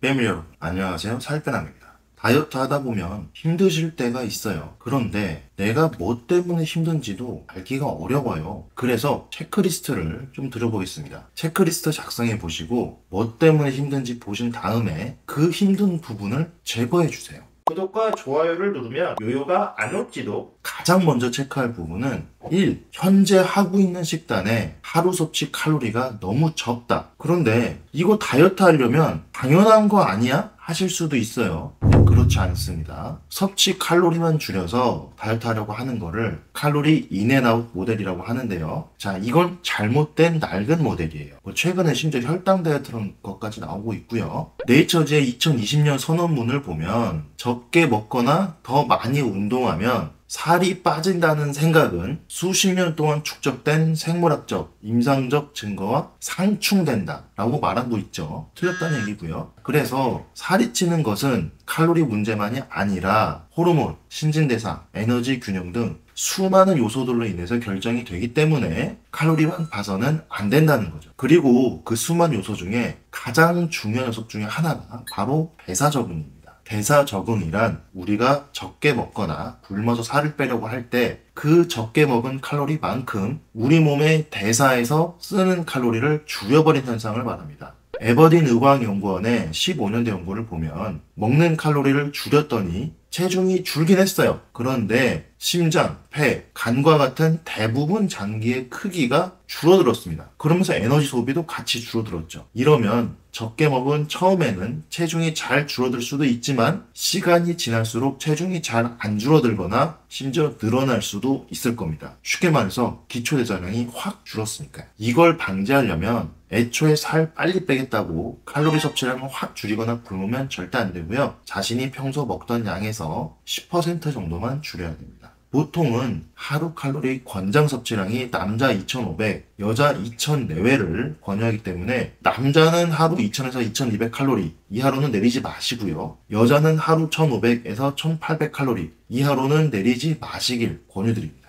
패밀리 여러분, 안녕하세요. 살빼남입니다. 다이어트 하다 보면 힘드실 때가 있어요. 그런데 내가 뭐 때문에 힘든지도 알기가 어려워요. 그래서 체크리스트를 좀 드려보겠습니다. 체크리스트 작성해 보시고 뭐 때문에 힘든지 보신 다음에 그 힘든 부분을 제거해 주세요. 구독과 좋아요를 누르면 요요가 안 올지도. 가장 먼저 체크할 부분은 1. 현재 하고 있는 식단에 하루 섭취 칼로리가 너무 적다. 그런데 이거 다이어트 하려면 당연한 거 아니야? 하실 수도 있어요. 그렇지 않습니다. 섭취 칼로리만 줄여서 다이어트 하려고 하는 거를 칼로리 인앤아웃 모델이라고 하는데요. 자, 이건 잘못된 낡은 모델이에요. 최근에 심지어 혈당 다이어트라는 것까지 나오고 있고요. 네이처지의 2020년 선언문을 보면 적게 먹거나 더 많이 운동하면 살이 빠진다는 생각은 수십 년 동안 축적된 생물학적, 임상적 증거와 상충된다 라고 말하고 있죠. 틀렸다는 얘기고요. 그래서 살이 찌는 것은 칼로리 문제만이 아니라 호르몬, 신진대사, 에너지 균형 등 수많은 요소들로 인해서 결정이 되기 때문에 칼로리만 봐서는 안 된다는 거죠. 그리고 그 수많은 요소 중에 가장 중요한 요소 중에 하나가 바로 대사 적응입니다. 대사 적응이란 우리가 적게 먹거나 굶어서 살을 빼려고 할 때 그 적게 먹은 칼로리만큼 우리 몸의 대사에서 쓰는 칼로리를 줄여버린 현상을 말합니다. 에버딘 의과학연구원의 15년대 연구를 보면 먹는 칼로리를 줄였더니 체중이 줄긴 했어요. 그런데 심장, 폐, 간과 같은 대부분 장기의 크기가 줄어들었습니다. 그러면서 에너지 소비도 같이 줄어들었죠. 이러면 적게 먹은 처음에는 체중이 잘 줄어들 수도 있지만 시간이 지날수록 체중이 잘 안 줄어들거나 심지어 늘어날 수도 있을 겁니다. 쉽게 말해서 기초대사량이 확 줄었으니까요. 이걸 방지하려면 애초에 살 빨리 빼겠다고 칼로리 섭취량을 확 줄이거나 굶으면 절대 안 되고요. 자신이 평소 먹던 양에서 10% 정도만 줄여야 됩니다. 보통은 하루 칼로리 권장 섭취량이 남자 2,500, 여자 2,000 내외를 권유하기 때문에 남자는 하루 2,000에서 2,200 칼로리 이하로는 내리지 마시고요. 여자는 하루 1,500에서 1,800 칼로리 이하로는 내리지 마시길 권유드립니다.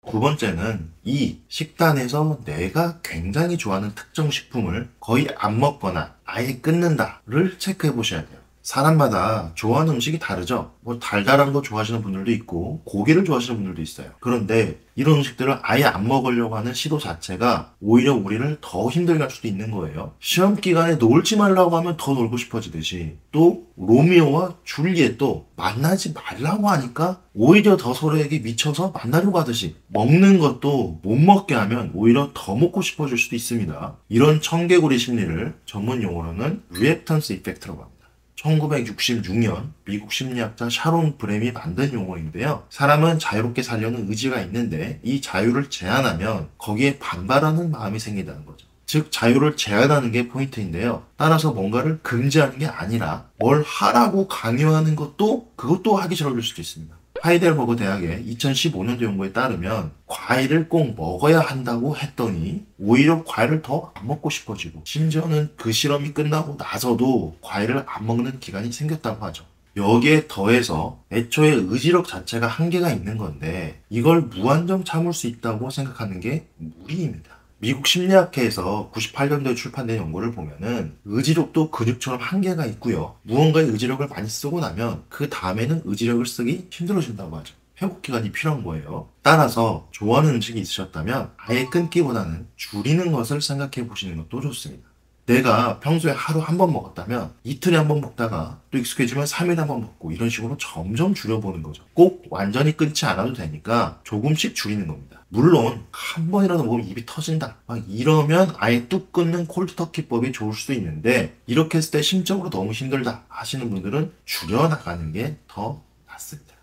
두 번째는 이 식단에서 내가 굉장히 좋아하는 특정 식품을 거의 안 먹거나 아예 끊는다를 체크해 보셔야 돼요. 사람마다 좋아하는 음식이 다르죠. 뭐 달달한 거 좋아하시는 분들도 있고 고기를 좋아하시는 분들도 있어요. 그런데 이런 음식들을 아예 안 먹으려고 하는 시도 자체가 오히려 우리를 더 힘들게 할 수도 있는 거예요. 시험 기간에 놀지 말라고 하면 더 놀고 싶어지듯이 또 로미오와 줄리엣도 만나지 말라고 하니까 오히려 더 서로에게 미쳐서 만나려고 하듯이 먹는 것도 못 먹게 하면 오히려 더 먹고 싶어질 수도 있습니다. 이런 청개구리 심리를 전문 용어로는 리액턴스 이펙트라고 합니다. 1966년 미국 심리학자 샤론 브렘이 만든 용어인데요. 사람은 자유롭게 살려는 의지가 있는데 이 자유를 제한하면 거기에 반발하는 마음이 생긴다는 거죠. 즉 자유를 제한하는 게 포인트인데요. 따라서 뭔가를 금지하는 게 아니라 뭘 하라고 강요하는 것도 그것도 하기 싫어질 수도 있습니다. 하이델버그 대학의 2015년도 연구에 따르면 과일을 꼭 먹어야 한다고 했더니 오히려 과일을 더 안 먹고 싶어지고 심지어는 그 실험이 끝나고 나서도 과일을 안 먹는 기간이 생겼다고 하죠. 여기에 더해서 애초에 의지력 자체가 한계가 있는 건데 이걸 무한정 참을 수 있다고 생각하는 게 무리입니다. 미국 심리학회에서 98년도에 출판된 연구를 보면은 의지력도 근육처럼 한계가 있고요. 무언가의 의지력을 많이 쓰고 나면 그 다음에는 의지력을 쓰기 힘들어진다고 하죠. 회복 기간이 필요한 거예요. 따라서 좋아하는 음식이 있으셨다면 아예 끊기보다는 줄이는 것을 생각해 보시는 것도 좋습니다. 내가 평소에 하루 한 번 먹었다면 이틀에 한 번 먹다가 또 익숙해지면 3일에 한 번 먹고 이런 식으로 점점 줄여보는 거죠. 꼭 완전히 끊지 않아도 되니까 조금씩 줄이는 겁니다. 물론 한 번이라도 먹으면 입이 터진다 막 이러면 아예 뚝 끊는 콜드터키법이 좋을 수도 있는데 이렇게 했을 때 심적으로 너무 힘들다 하시는 분들은 줄여나가는 게 더 낫습니다.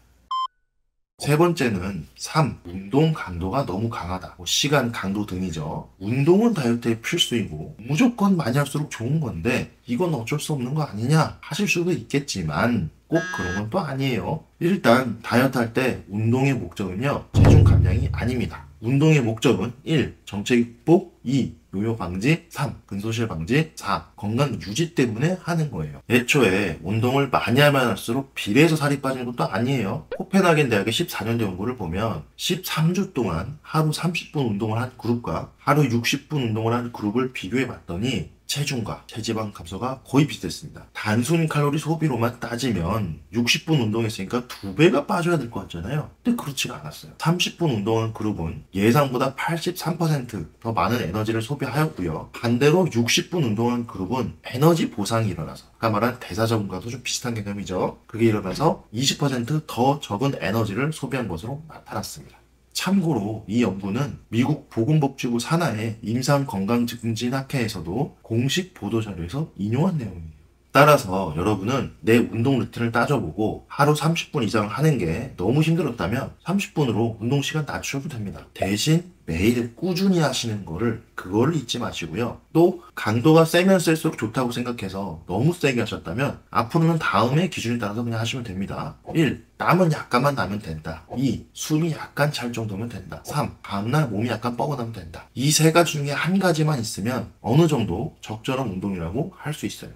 세 번째는 3. 운동 강도가 너무 강하다. 시간, 강도 등이죠. 운동은 다이어트의 필수이고 무조건 많이 할수록 좋은 건데 이건 어쩔 수 없는 거 아니냐 하실 수도 있겠지만 꼭 그런 건 또 아니에요. 일단 다이어트 할 때 운동의 목적은요. 체중 감량이 아닙니다. 운동의 목적은 1. 정체 극복, 2. 요요 방지, 3. 근손실 방지, 4. 건강 유지 때문에 하는 거예요. 애초에 운동을 많이 하면 할수록 비례해서 살이 빠지는 것도 아니에요. 코펜하겐 대학의 14년도 연구를 보면 13주 동안 하루 30분 운동을 한 그룹과 하루 60분 운동을 한 그룹을 비교해 봤더니 체중과 체지방 감소가 거의 비슷했습니다. 단순 칼로리 소비로만 따지면 60분 운동했으니까 2배가 빠져야 될 것 같잖아요. 근데 그렇지가 않았어요. 30분 운동한 그룹은 예상보다 83%더 많은 에너지를 소비하였고요. 반대로 60분 운동한 그룹은 에너지 보상이 일어나서 아까 말한 대사적응과도 좀 비슷한 개념이죠. 그게 일어나서 20%더 적은 에너지를 소비한 것으로 나타났습니다. 참고로 이 연구는 미국 보건복지부 산하의 임상건강증진학회에서도 공식 보도자료에서 인용한 내용이에요. 따라서 여러분은 내 운동 루틴을 따져보고 하루 30분 이상 하는 게 너무 힘들었다면 30분으로 운동 시간 낮춰도 됩니다. 대신 매일 꾸준히 하시는 그걸 잊지 마시고요. 또 강도가 세면 셀수록 좋다고 생각해서 너무 세게 하셨다면 앞으로는 다음의 기준에 따라서 그냥 하시면 됩니다. 1. 땀은 약간만 나면 된다. 2. 숨이 약간 찰 정도면 된다. 3. 다음날 몸이 약간 뻐근하면 된다. 이 세 가지 중에 한 가지만 있으면 어느 정도 적절한 운동이라고 할 수 있어요.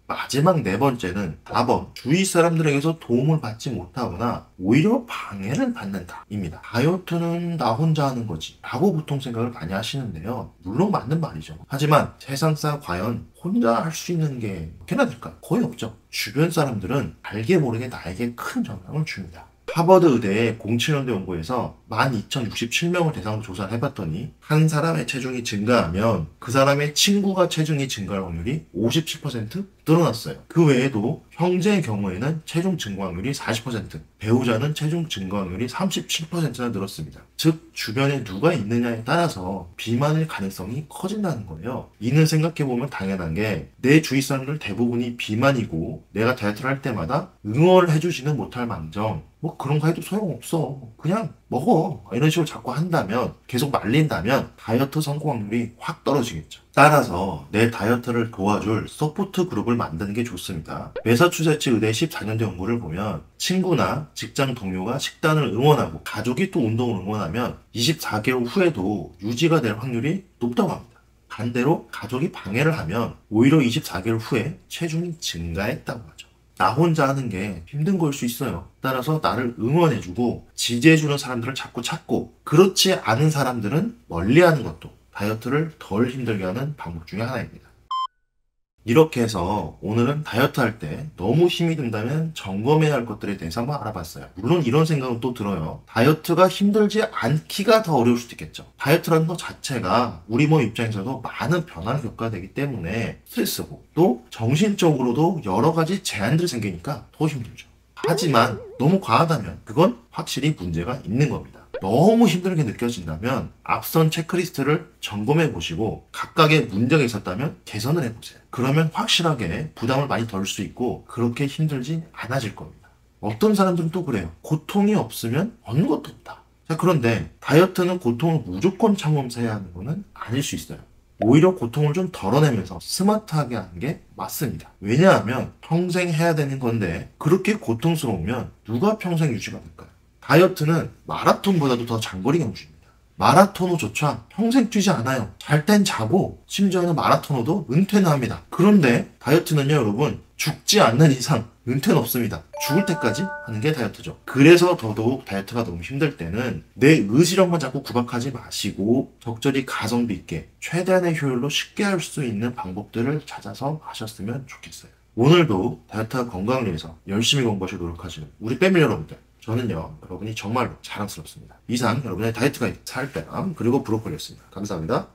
마지막 네 번째는 4번 주위 사람들에게서 도움을 받지 못하거나 오히려 방해를 받는다 입니다. 다이어트는 나 혼자 하는 거지 라고 보통 생각을 많이 하시는데요. 물론 맞는 말이죠. 하지만 세상사 과연 혼자 할 수 있는 게 몇 개나 될까요? 거의 없죠. 주변 사람들은 알게 모르게 나에게 큰 영향을 줍니다. 하버드 의대의 07년도 연구에서 12,067명을 대상으로 조사를 해봤더니 한 사람의 체중이 증가하면 그 사람의 친구가 체중이 증가할 확률이 57% 늘어났어요. 그 외에도 형제의 경우에는 체중 증가 확률이 40%, 배우자는 체중 증가 확률이 37%나 늘었습니다. 즉 주변에 누가 있느냐에 따라서 비만일 가능성이 커진다는 거예요. 이는 생각해보면 당연한 게 내 주위 사람들 대부분이 비만이고 내가 다이어트를 할 때마다 응원을 해주지는 못할 망정 뭐 그런 거 해도 소용없어. 그냥 먹어. 이런 식으로 자꾸 한다면 계속 말린다면 다이어트 성공 확률이 확 떨어지겠죠. 따라서 내 다이어트를 도와줄 서포트 그룹을 만드는 게 좋습니다. 매사추세츠 의대 14년도 연구를 보면 친구나 직장 동료가 식단을 응원하고 가족이 또 운동을 응원하면 24개월 후에도 유지가 될 확률이 높다고 합니다. 반대로 가족이 방해를 하면 오히려 24개월 후에 체중이 증가했다고 하죠. 나 혼자 하는 게 힘든 걸 수 있어요. 따라서 나를 응원해주고 지지해주는 사람들을 자꾸 찾고 그렇지 않은 사람들은 멀리하는 것도 다이어트를 덜 힘들게 하는 방법 중에 하나입니다. 이렇게 해서 오늘은 다이어트 할 때 너무 힘이 든다면 점검해야 할 것들에 대해서 한번 알아봤어요. 물론 이런 생각은 또 들어요. 다이어트가 힘들지 않기가 더 어려울 수도 있겠죠. 다이어트라는 것 자체가 우리 몸 입장에서도 많은 변화를 겪어야 되기 때문에 스트레스고 또 정신적으로도 여러 가지 제한들이 생기니까 더 힘들죠. 하지만 너무 과하다면 그건 확실히 문제가 있는 겁니다. 너무 힘들게 느껴진다면 앞선 체크리스트를 점검해 보시고 각각의 문제가 있었다면 개선을 해보세요. 그러면 확실하게 부담을 많이 덜 수 있고 그렇게 힘들지 않아질 겁니다. 어떤 사람들은 또 그래요. 고통이 없으면 어느 것도 없다. 자, 그런데 다이어트는 고통을 무조건 참으면서 해야 하는 거는 아닐 수 있어요. 오히려 고통을 좀 덜어내면서 스마트하게 하는 게 맞습니다. 왜냐하면 평생 해야 되는 건데 그렇게 고통스러우면 누가 평생 유지가 될까요? 다이어트는 마라톤보다도 더 장거리 경주입니다. 마라토너조차 평생 뛰지 않아요. 잘 땐 자고 심지어는 마라토너도 은퇴는 합니다. 그런데 다이어트는요 여러분 죽지 않는 이상 은퇴는 없습니다. 죽을 때까지 하는 게 다이어트죠. 그래서 더더욱 다이어트가 너무 힘들 때는 내 의지력만 자꾸 구박하지 마시고 적절히 가성비 있게 최대한의 효율로 쉽게 할 수 있는 방법들을 찾아서 하셨으면 좋겠어요. 오늘도 다이어트와 건강을 위해서 열심히 공부하시고 노력하시는 우리 패밀리 여러분들 저는요 여러분이 정말로 자랑스럽습니다. 이상 여러분의 다이어트 가이드 살빼람 그리고 브로콜리였습니다. 감사합니다.